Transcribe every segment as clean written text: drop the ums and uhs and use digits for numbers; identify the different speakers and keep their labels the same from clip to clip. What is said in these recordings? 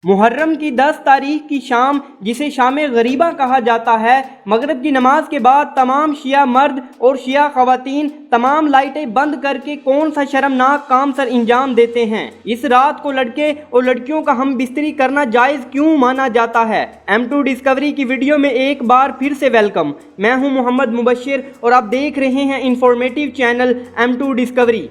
Speaker 1: محرم کی 10 تاریخ کی شام، جسے شام غریبہ کہا جاتا ہے، مغرب کی نماز کے بعد تمام شیعہ مرد اور شیعہ خواتین تمام لائٹیں بند کر کے کون سا شرمناک کام سر انجام دیتے ہیں؟ اس رات کو لڑکے اور لڑکیوں کا ہم بستری کرنا جائز کیوں مانا جاتا ہے؟ M2 ڈسکوری کی ویڈیو میں ایک بار پھر سے ویلکم۔ میں ہوں محمد مبشر اور آپ دیکھ رہے ہیں انفارمیٹیو چینل M2 ڈسکوری۔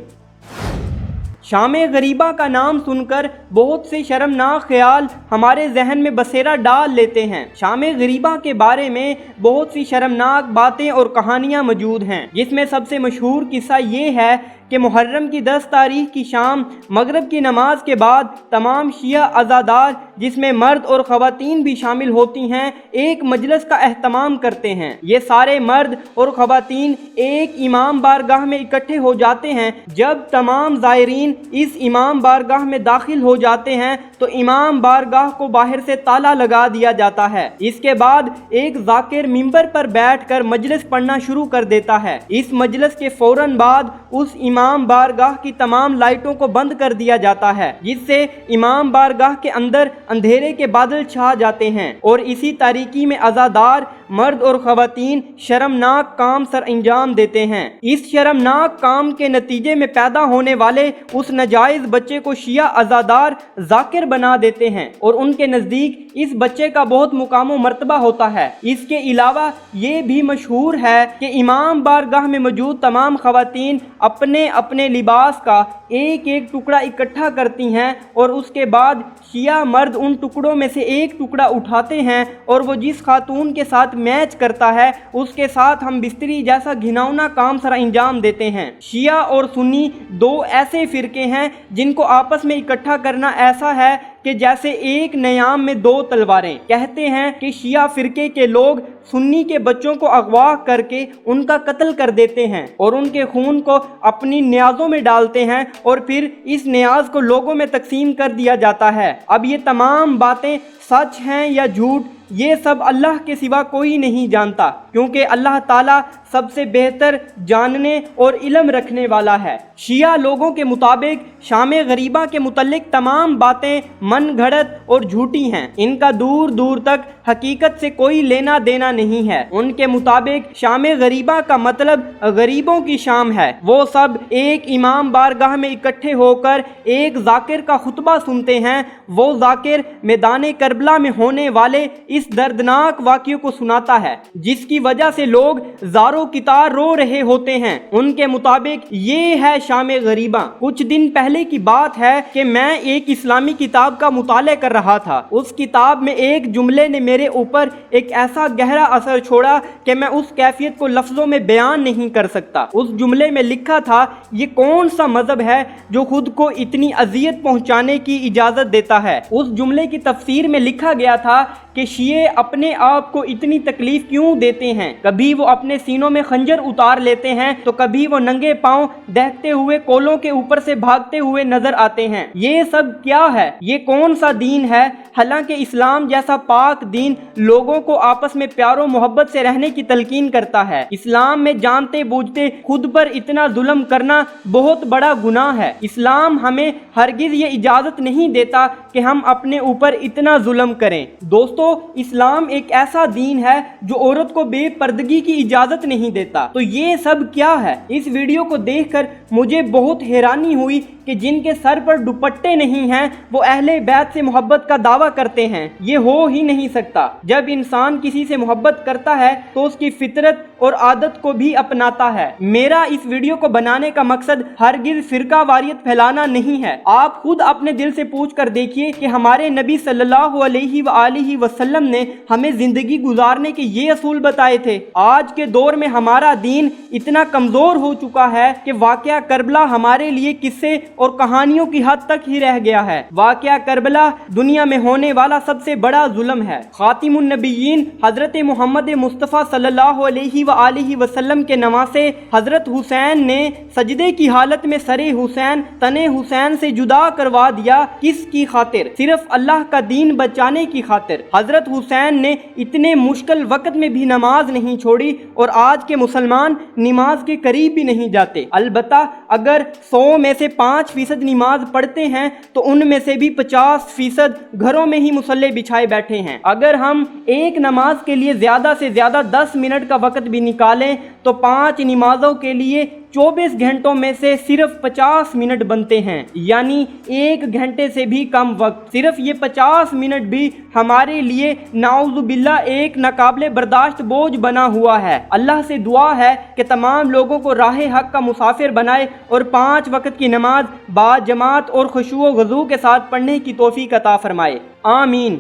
Speaker 1: شام غریبہ کا نام سن کر بہت سے شرمناک خیال ہمارے ذہن میں بسیرا ڈال لیتے ہیں۔ شام غریبہ کے بارے میں بہت سی شرمناک باتیں اور کہانیاں موجود ہیں، جس میں سب سے مشہور قصہ یہ ہے کہ محرم کی 10 تاریخ کی شام مغرب کی نماز کے بعد تمام شیعہ عزادار، جس میں مرد اور خواتین بھی شامل ہوتی ہیں، ایک مجلس کا اہتمام کرتے ہیں۔ یہ سارے مرد اور خواتین ایک امام بارگاہ میں اکٹھے ہو جاتے ہیں۔ جب تمام زائرین اس امام بارگاہ میں داخل ہو جاتے ہیں تو امام بارگاہ کو باہر سے تالا لگا دیا جاتا ہے۔ اس کے بعد ایک ذاکر منبر پر بیٹھ کر مجلس پڑھنا شروع کر دیتا ہے۔ اس مجلس کے فوراً بعد اس امام بارگاہ کی تمام لائٹوں کو بند کر دیا جاتا ہے، جس سے امام بارگاہ کے اندر اندھیرے کے بادل چھا جاتے ہیں اور اسی تاریکی میں عزادار مرد اور خواتین شرمناک کام سر انجام دیتے ہیں۔ اس شرمناک کام کے نتیجے میں پیدا ہونے والے اس ناجائز بچے کو شیعہ عزادار ذاکر بنا دیتے ہیں اور ان کے نزدیک اس بچے کا بہت مقام و مرتبہ ہوتا ہے۔ اس کے علاوہ یہ بھی مشہور ہے کہ امام بارگاہ میں موجود تمام خواتین اپنے اپنے لباس کا ایک ایک ٹکڑا اکٹھا کرتی ہیں اور اس کے بعد شیعہ مرد ان ٹکڑوں میں سے ایک ٹکڑا اٹھاتے ہیں اور وہ جس خاتون کے ساتھ میچ کرتا ہے اس کے ساتھ ہم بستری جیسا گھناؤنا کام سر انجام دیتے ہیں۔ شیعہ اور سنی دو ایسے فرقے ہیں جن کو آپس میں اکٹھا کرنا ایسا ہے کہ جیسے ایک نیام میں دو تلواریں۔ کہتے ہیں کہ شیعہ فرقے کے لوگ سنی کے بچوں کو اغوا کر کے ان کا قتل کر دیتے ہیں اور ان کے خون کو اپنی نیازوں میں ڈالتے ہیں اور پھر اس نیاز کو لوگوں میں تقسیم کر دیا جاتا ہے۔ اب یہ تمام باتیں سچ ہیں یا جھوٹ، یہ سب اللہ کے سوا کوئی نہیں جانتا، کیونکہ اللہ تعالیٰ سب سے بہتر جاننے اور علم رکھنے والا ہے۔ شیعہ لوگوں کے مطابق شام غریبہ کے متعلق تمام باتیں من گھڑت اور جھوٹی ہیں، ان کا دور دور تک حقیقت سے کوئی لینا دینا نہیں ہے۔ ان کے مطابق شام غریبہ کا مطلب غریبوں کی شام ہے۔ وہ سب ایک امام بارگاہ میں اکٹھے ہو کر ایک ذاکر کا خطبہ سنتے ہیں۔ وہ ذاکر میدان کربلا میں ہونے والے اس دردناک واقعے کو سناتا ہے، جس کی وجہ سے لوگ زاروں کی طرح رو رہے ہوتے ہیں۔ ان کے مطابق یہ ہے شام غریبہ۔ کچھ دن پہلے کی بات ہے کہ میں ایک اسلامی کتاب کا مطالعہ کر رہا تھا۔ اس کتاب میں ایک جملے نے میرے اوپر ایک ایسا گہرا اثر چھوڑا کہ میں اس کیفیت کو لفظوں میں بیان نہیں کر سکتا۔ اس جملے میں لکھا تھا، یہ کون سا مذہب ہے جو خود کو اتنی اذیت پہنچانے کی اجازت دیتا ہے؟ اس جملے کی تفسیر میں لکھا گیا تھا کہ شیعہ اپنے آپ کو اتنی تکلیف کیوں دیتے ہیں؟ کبھی وہ اپنے سینوں میں خنجر اتار لیتے ہیں تو کبھی وہ ننگے پاؤں دہتے ہوئے کولوں کے اوپر سے بھاگتے ہوئے نظر آتے ہیں۔ یہ سب کیا ہے؟ یہ کون سا دین ہے؟ حالانکہ اسلام جیسا پاک دین لوگوں کو آپس میں پیار و محبت سے رہنے کی تلقین کرتا ہے۔ اسلام میں جانتے بوجھتے خود پر اتنا ظلم کرنا بہت بڑا گناہ ہے۔ اسلام ہمیں ہرگز یہ اجازت نہیں دیتا کہ ہم اپنے اوپر اتنا ظلم کریں۔ دوستو، اسلام ایک ایسا دین ہے جو عورت کو بے پردگی کی اجازت نہیں دیتا۔ تو یہ سب کیا ہے؟ اس ویڈیو کو دیکھ کر مجھے بہت حیرانی ہوئی کہ جن کے سر پر دوپٹے نہیں ہیں وہ اہل بیت سے محبت کا دعویٰ کرتے ہیں۔ یہ ہو ہی نہیں سکتا۔ جب انسان کسی سے محبت کرتا ہے تو اس کی فطرت اور عادت کو بھی اپناتا ہے۔ میرا اس ویڈیو کو بنانے کا مقصد ہرگز فرقہ واریت پھیلانا نہیں ہے۔ آپ خود اپنے دل سے پوچھ کر دیکھیے کہ ہمارے نبی صلی اللہ علیہ وآلہ وسلم نے ہمیں زندگی گزارنے کے یہ اصول بتائے تھے۔ آج کے دور میں ہمارا دین اتنا کمزور ہو چکا ہے کہ واقعہ کربلا ہمارے لیے قصے اور کہانیوں کی حد تک ہی رہ گیا ہے۔ واقعہ کربلا دنیا میں ہونے والا سب سے بڑا ظلم ہے۔ خاتم النبیین حضرت محمد مصطفیٰ صلی اللہ علیہ وآلہ وسلم کے نواسے حضرت حسین نے سجدے کی حالت میں سر حسین تن حسین سے جدا کروا دیا۔ کس کی خاطر؟ صرف اللہ کا دین بچانے کی خاطر۔ حضرت حسین نے اتنے مشکل وقت میں بھی نماز نہیں چھوڑی اور آج کے مسلمان نماز کے قریب بھی نہیں جاتے۔ البتہ اگر 100 میں سے 5 5% نماز پڑھتے ہیں تو ان میں سے بھی 50% گھروں میں ہی مصلے بچھائے بیٹھے ہیں۔ اگر ہم ایک نماز کے لیے زیادہ سے زیادہ 10 منٹ کا وقت بھی نکالیں تو 5 نمازوں کے لیے 24 گھنٹوں میں سے صرف 50 منٹ بنتے ہیں، یعنی 1 گھنٹے سے بھی کم وقت۔ صرف یہ 50 منٹ بھی ہمارے لیے نعوذ باللہ ایک ناقابل برداشت بوجھ بنا ہوا ہے۔ اللہ سے دعا ہے کہ تمام لوگوں کو راہ حق کا مسافر بنائے اور 5 وقت کی نماز با جماعت اور خشوع و خضوع کے ساتھ پڑھنے کی توفیق عطا فرمائے، آمین۔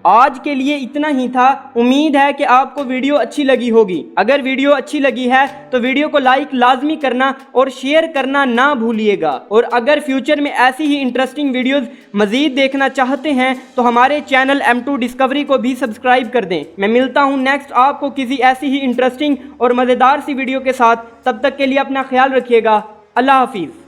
Speaker 1: آج کے لیے اتنا ہی تھا۔ امید ہے کہ آپ کو ویڈیو اچھی لگی ہوگی۔ اگر ویڈیو اچھی لگی ہے تو ویڈیو کو لائک لازمی کرنا اور شیئر کرنا نہ بھولیے گا، اور اگر فیوچر میں ایسی ہی انٹرسٹنگ ویڈیوز مزید دیکھنا چاہتے ہیں تو ہمارے چینل M2 ڈسکوری کو بھی سبسکرائب کر دیں۔ میں ملتا ہوں نیکسٹ آپ کو کسی ایسی ہی انٹرسٹنگ اور مزیدار سی ویڈیو کے ساتھ۔ تب تک کے لیے اپنا خیال رکھیے گا۔ اللہ حافظ۔